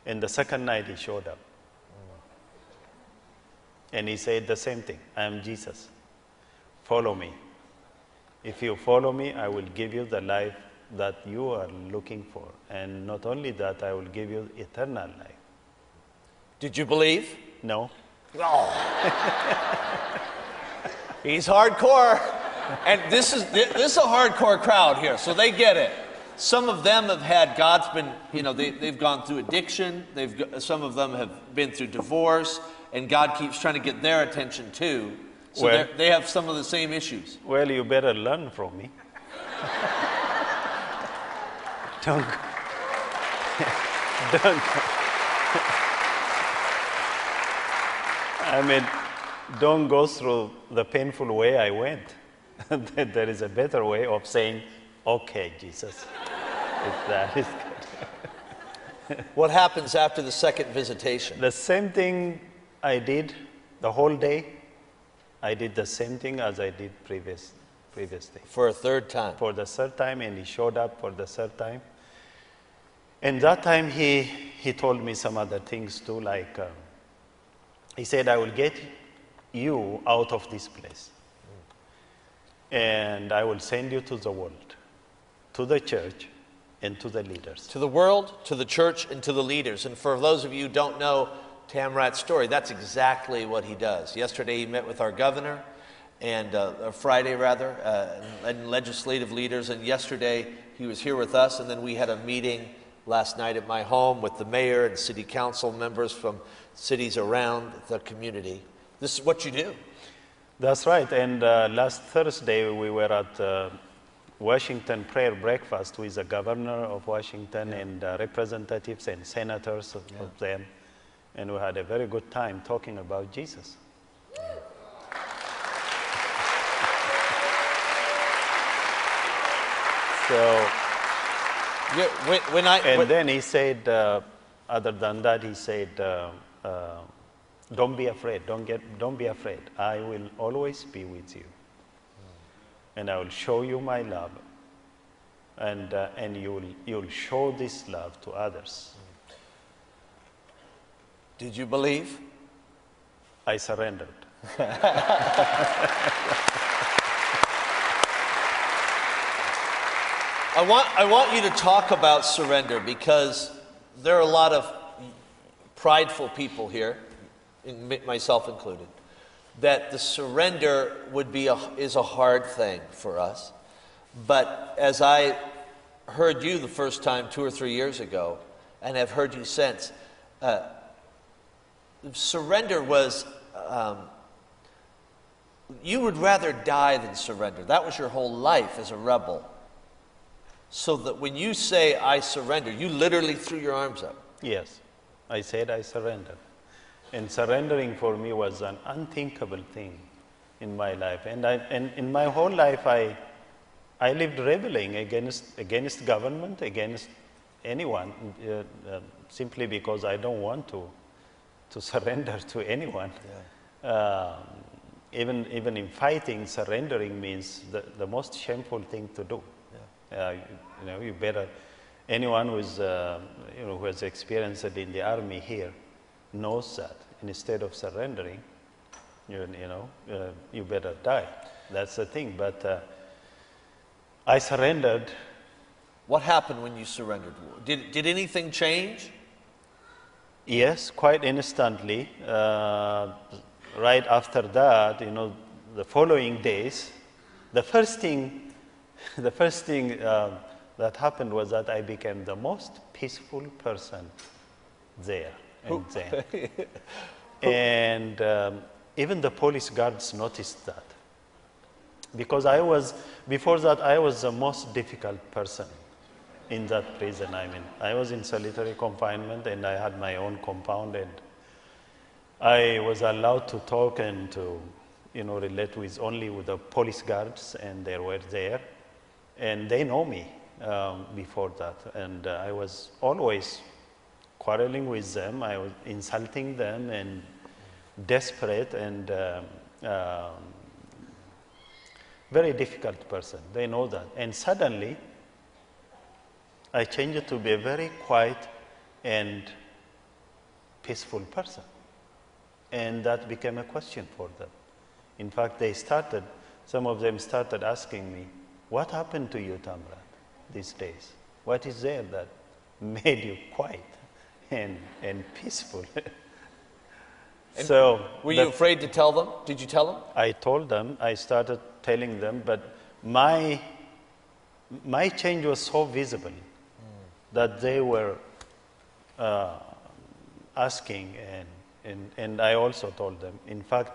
And the second night he showed up. And he said the same thing. I am Jesus. Follow me. If you follow me, I will give you the life that you are looking for. And not only that, I will give you eternal life. Did you believe? No. Oh. He's hardcore. And this is a hardcore crowd here, so they get it. Some of them have had, God's been, they've gone through addiction. Some of them have been through divorce, and God keeps trying to get their attention too. So they have some of the same issues. Well, you better learn from me. Don't. Don't go through the painful way I went. There is a better way of saying, okay, Jesus, if that is good. What happens after the second visitation? The same thing I did the whole day. I did the same thing as I did previous day. For a third time? For the third time, and he showed up for the third time. And that time he told me some other things too, like he said, I will get you out of this place. And I will send you to the world, to the church, and to the leaders. To the world, to the church, and to the leaders. And for those of you who don't know Tamrat's story, that's exactly what he does. Yesterday he met with our governor, and Friday rather, and legislative leaders. And yesterday he was here with us, and then we had a meeting last night at my home with the mayor and city council members from cities around the community. This is what you do. That's right. And last Thursday we were at Washington prayer breakfast with the governor of Washington and representatives and senators of them. And we had a very good time talking about Jesus. So, then he said, other than that, he said, don't be afraid. Don't be afraid. I will always be with you, and I will show you my love, and you'll show this love to others. Did you believe? I surrendered. I want you to talk about surrender, because there are a lot of prideful people here, myself included, that the surrender is a hard thing for us. But as I heard you the first time 2 or 3 years ago, and have heard you since, surrender was, you would rather die than surrender. That was your whole life as a rebel. So that when you say, I surrender, you literally threw your arms up. Yes, I said I surrender. And surrendering for me was an unthinkable thing in my life. And in my whole life, I lived rebelling against government, against anyone, simply because I don't want to surrender to anyone. Yeah. Even in fighting, surrendering means the most shameful thing to do. You better, anyone who's, who has experienced it in the army here knows that instead of surrendering, you better die. That's the thing. But I surrendered. What happened when you surrendered? Did anything change? Yes, quite instantly. Right after that, the following days, the first thing that happened was that I became the most peaceful person there and then. And even the police guards noticed that. Because before that, I was the most difficult person in that prison. I was in solitary confinement, and I had my own compound, and I was allowed to talk and to, relate only with the police guards, and they were there. And they know me before that, and I was always quarreling with them. I was insulting them and desperate and very difficult person. They know that. And suddenly, I changed to be a very quiet and peaceful person. And that became a question for them. In fact, some of them started asking me, what happened to you, Tamrat, these days? What is there that made you quiet and peaceful? And so were you afraid to tell them? Did you tell them? I told them, I started telling them, but my change was so visible that they were asking, and I also told them. In fact,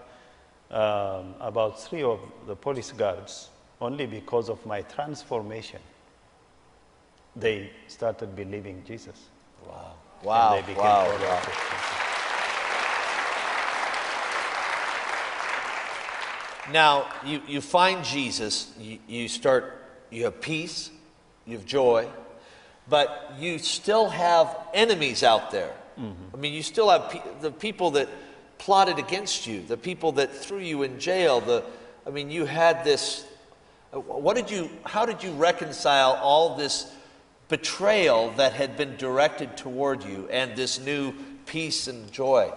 about 3 of the police guards, only because of my transformation, they started believing Jesus. Wow. Wow. And they became Wow. followers Wow. of Jesus. Now, you find Jesus, you have peace, you have joy, but you still have enemies out there. I mean, you still have the people that plotted against you, the people that threw you in jail. You had this. How did you reconcile all this betrayal that had been directed toward you and this new peace and joy?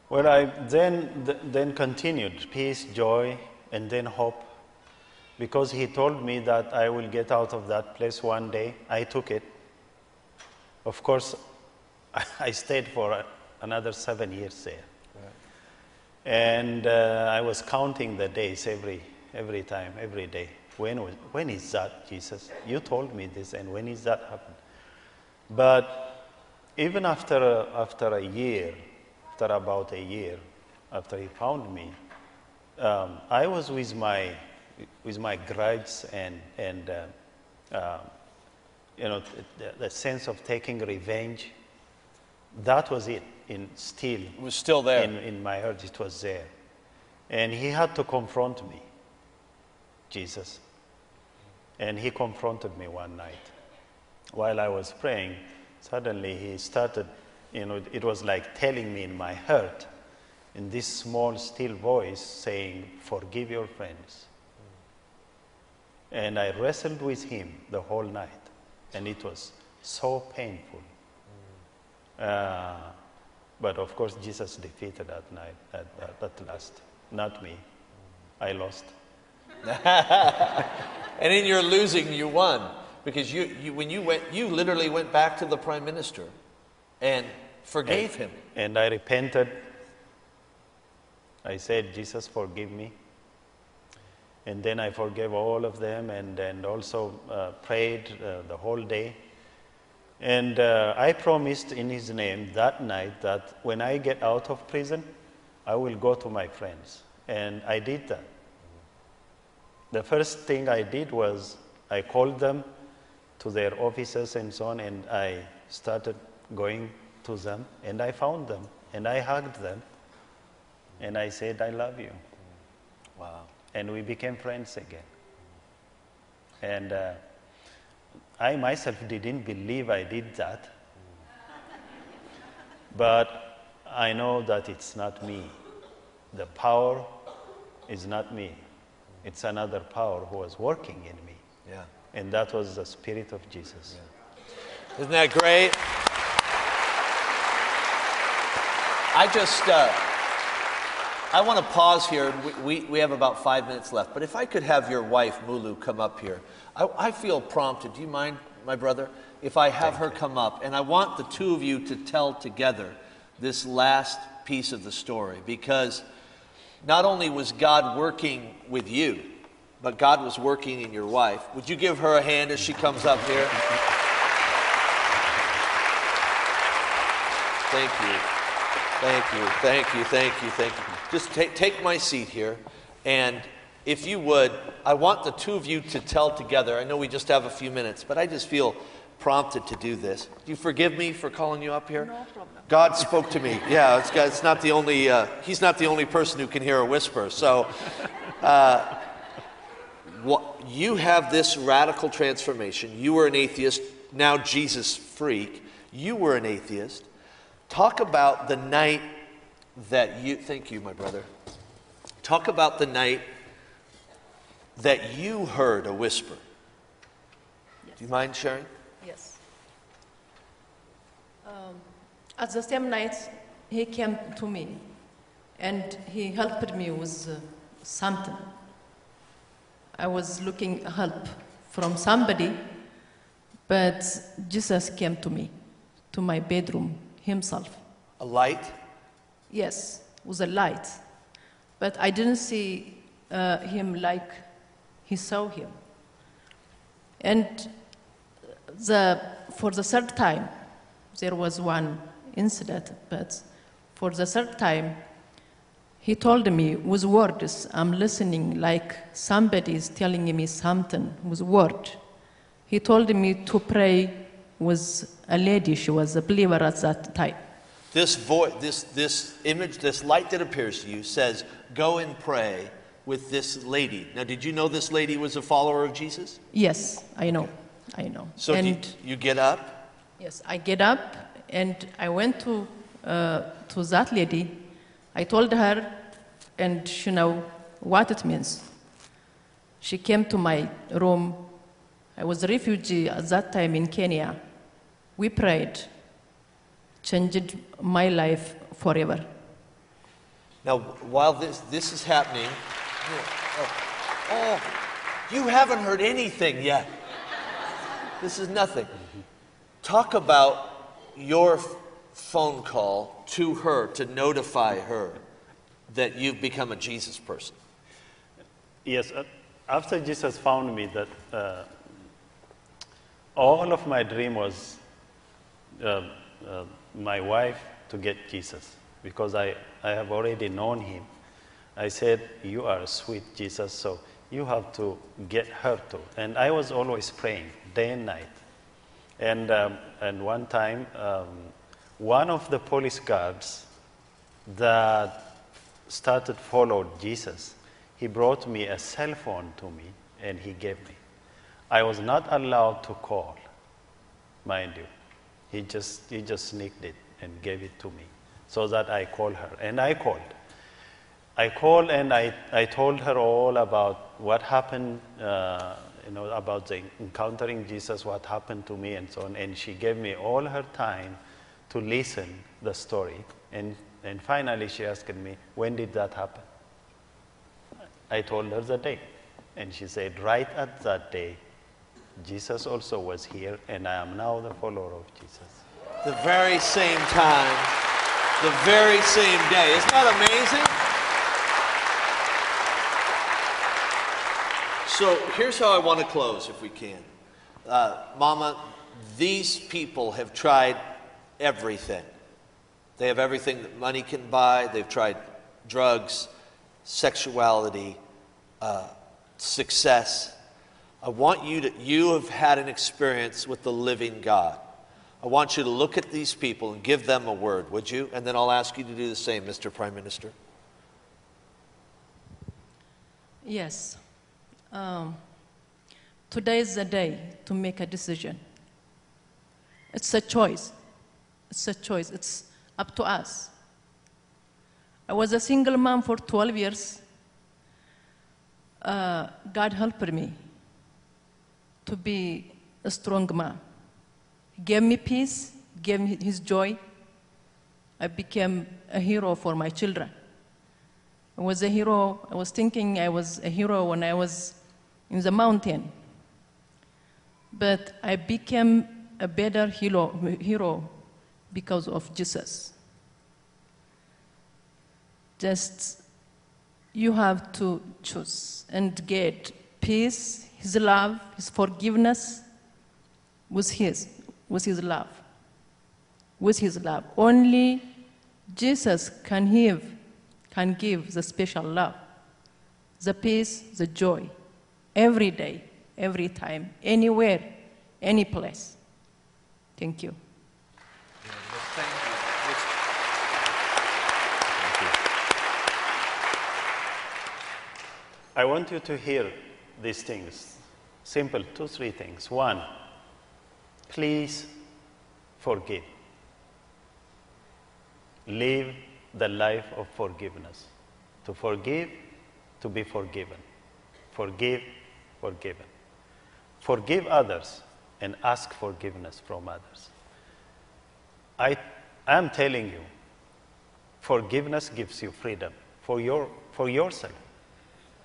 Well, I then continued peace, joy, and then hope, because he told me that I will get out of that place one day. I took it. Of course, I stayed for another 7 years there. Right. And I was counting the days every time, every day. When is that, Jesus? You told me this, and when is that happen? But even after about a year, after he found me, I was with my grudge and the sense of taking revenge. That was it. It was still there. In my heart, it was there. And he had to confront me, Jesus. And he confronted me one night. While I was praying, suddenly he started, it was like telling me in my heart, in this small, still voice, saying, forgive your friends. And I wrestled with him the whole night. And it was so painful. But of course, Jesus defeated that night, at last. Not me. I lost. And in your losing, you won. Because when you went, you literally went back to the Prime Minister and forgave him. And I repented. I said, Jesus, forgive me. And then I forgave all of them, and also prayed the whole day. And I promised in his name that night that when I get out of prison, I will go to my friends. And I did that. The first thing I did was I called them to their offices and so on, and I started going to them, and I found them, and I hugged them, and I said, I love you. Wow. And we became friends again. And I myself didn't believe I did that. But I know that it's not me. The power is not me. It's another power who was working in me. Yeah. And that was the Spirit of Jesus. Yeah. Isn't that great? I want to pause here. We have about 5 minutes left. But if I could have your wife, Mulu, come up here. I feel prompted. Do you mind, my brother, if I have her come up? And I want the two of you to tell together this last piece of the story. Because not only was God working with you, but God was working in your wife. Would you give her a hand as she comes up here? Thank you. Thank you, thank you, thank you, thank you. Just take my seat here, and if you would, I want the two of you to tell together. I know we just have a few minutes, but I just feel prompted to do this. Do you forgive me for calling you up here? No problem. God spoke to me. Yeah, it's not the only. He's not the only person who can hear a whisper. So, you have this radical transformation. You were an atheist, now Jesus freak. You were an atheist. Talk about the night that you, thank you, my brother. Talk about the night that you heard a whisper. Yes. Do you mind sharing? Yes. At the same night, he came to me and he helped me with something. I was looking help from somebody, but Jesus came to me, to my bedroom himself. A light? Yes, with a light. But I didn't see him like he saw him. And for the third time, there was one incident, but for the third time, he told me with words, I'm listening like somebody is telling me something with word. He told me to pray with a lady, she was a believer at that time. This voice, this image, this light that appears to you says, go and pray with this lady. Now, did you know this lady was a follower of Jesus? Yes, I know, I know. So you get up? Yes, I get up and I went to that lady. I told her, and she know what it means. She came to my room. I was a refugee at that time in Kenya. We prayed, changed my life forever. Now, while this is happening, you haven't heard anything yet. This is nothing. Talk about your phone call to her to notify her that you've become a Jesus person. Yes, after Jesus found me, that all of my dream was my wife to get Jesus, because I have already known him. I said, you are sweet, Jesus, so you have to get her too. And I was always praying, day and night. And one time, one of the police guards that started followed Jesus, he brought me a cell phone to me and he gave me. I was not allowed to call, mind you. He just sneaked it and gave it to me so that I call her. And I called. And I told her all about what happened, about the encountering Jesus, what happened to me and so on. And she gave me all her time to listen the story. And finally she asked me, when did that happen? I told her the day. And she said, right at that day, Jesus also was here, and I am now the follower of Jesus. The very same time, the very same day. Isn't that amazing? So here's how I want to close, if we can. Mama, these people have tried everything. They have everything that money can buy. They've tried drugs, sexuality, success. I want you have had an experience with the living God. I want you to look at these people and give them a word, would you? And then I'll ask you to do the same, Mr. Prime Minister. Yes. Today is the day to make a decision. It's a choice. It's a choice. It's up to us. I was a single mom for 12 years. God helped me to be a strong mom. He gave me peace, gave me his joy. I became a hero for my children. I was a hero. I was thinking I was a hero when I was in the mountain. But I became a better hero because of Jesus. Just, you have to choose and get peace, his love, his forgiveness with his love. With his love. Only Jesus can give the special love, the peace, the joy, every day, every time, anywhere, any place. Thank you. Thank you. I want you to hear these things. Simple, 2, 3 things. 1, please forgive. Live the life of forgiveness. To forgive, to be forgiven. Forgive, forgiven. Forgive others and ask forgiveness from others. I'm telling you, forgiveness gives you freedom for yourself.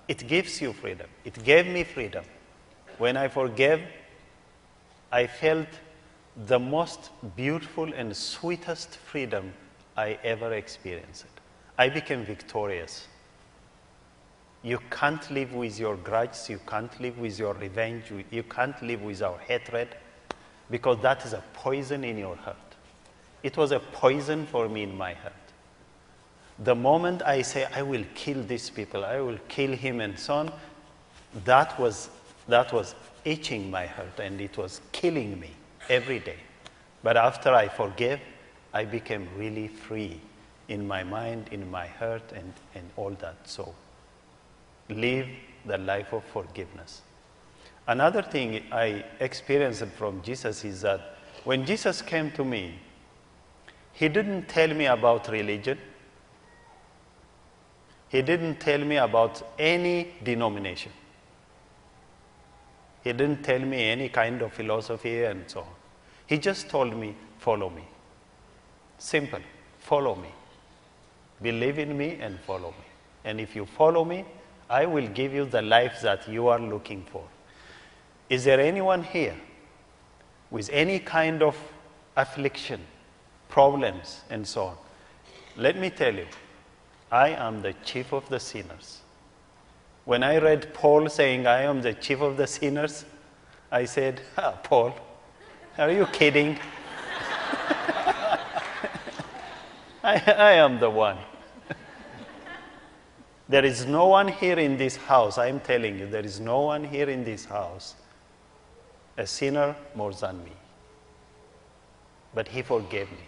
It gives you freedom. It gave me freedom. When I forgave, I felt the most beautiful and sweetest freedom I ever experienced. I became victorious. You can't live with your grudges, you can't live with your revenge, you can't live with our hatred, because that is a poison in your heart. It was a poison for me in my heart. The moment I say, I will kill these people, I will kill him and so on, that was itching my heart, and it was killing me every day. But after I forgave, I became really free in my mind, in my heart, and all that. So live the life of forgiveness. Another thing I experienced from Jesus is that when Jesus came to me, he didn't tell me about religion. He didn't tell me about any denomination. He didn't tell me any kind of philosophy and so on. He just told me, follow me. Simple, follow me. Believe in me and follow me. And if you follow me, I will give you the life that you are looking for. Is there anyone here with any kind of affliction, problems, and so on? Let me tell you, I am the chief of the sinners. When I read Paul saying, I am the chief of the sinners, I said, Paul, are you kidding? I am the one. There is no one here in this house, I am telling you, there is no one here in this house, a sinner more than me. But he forgave me.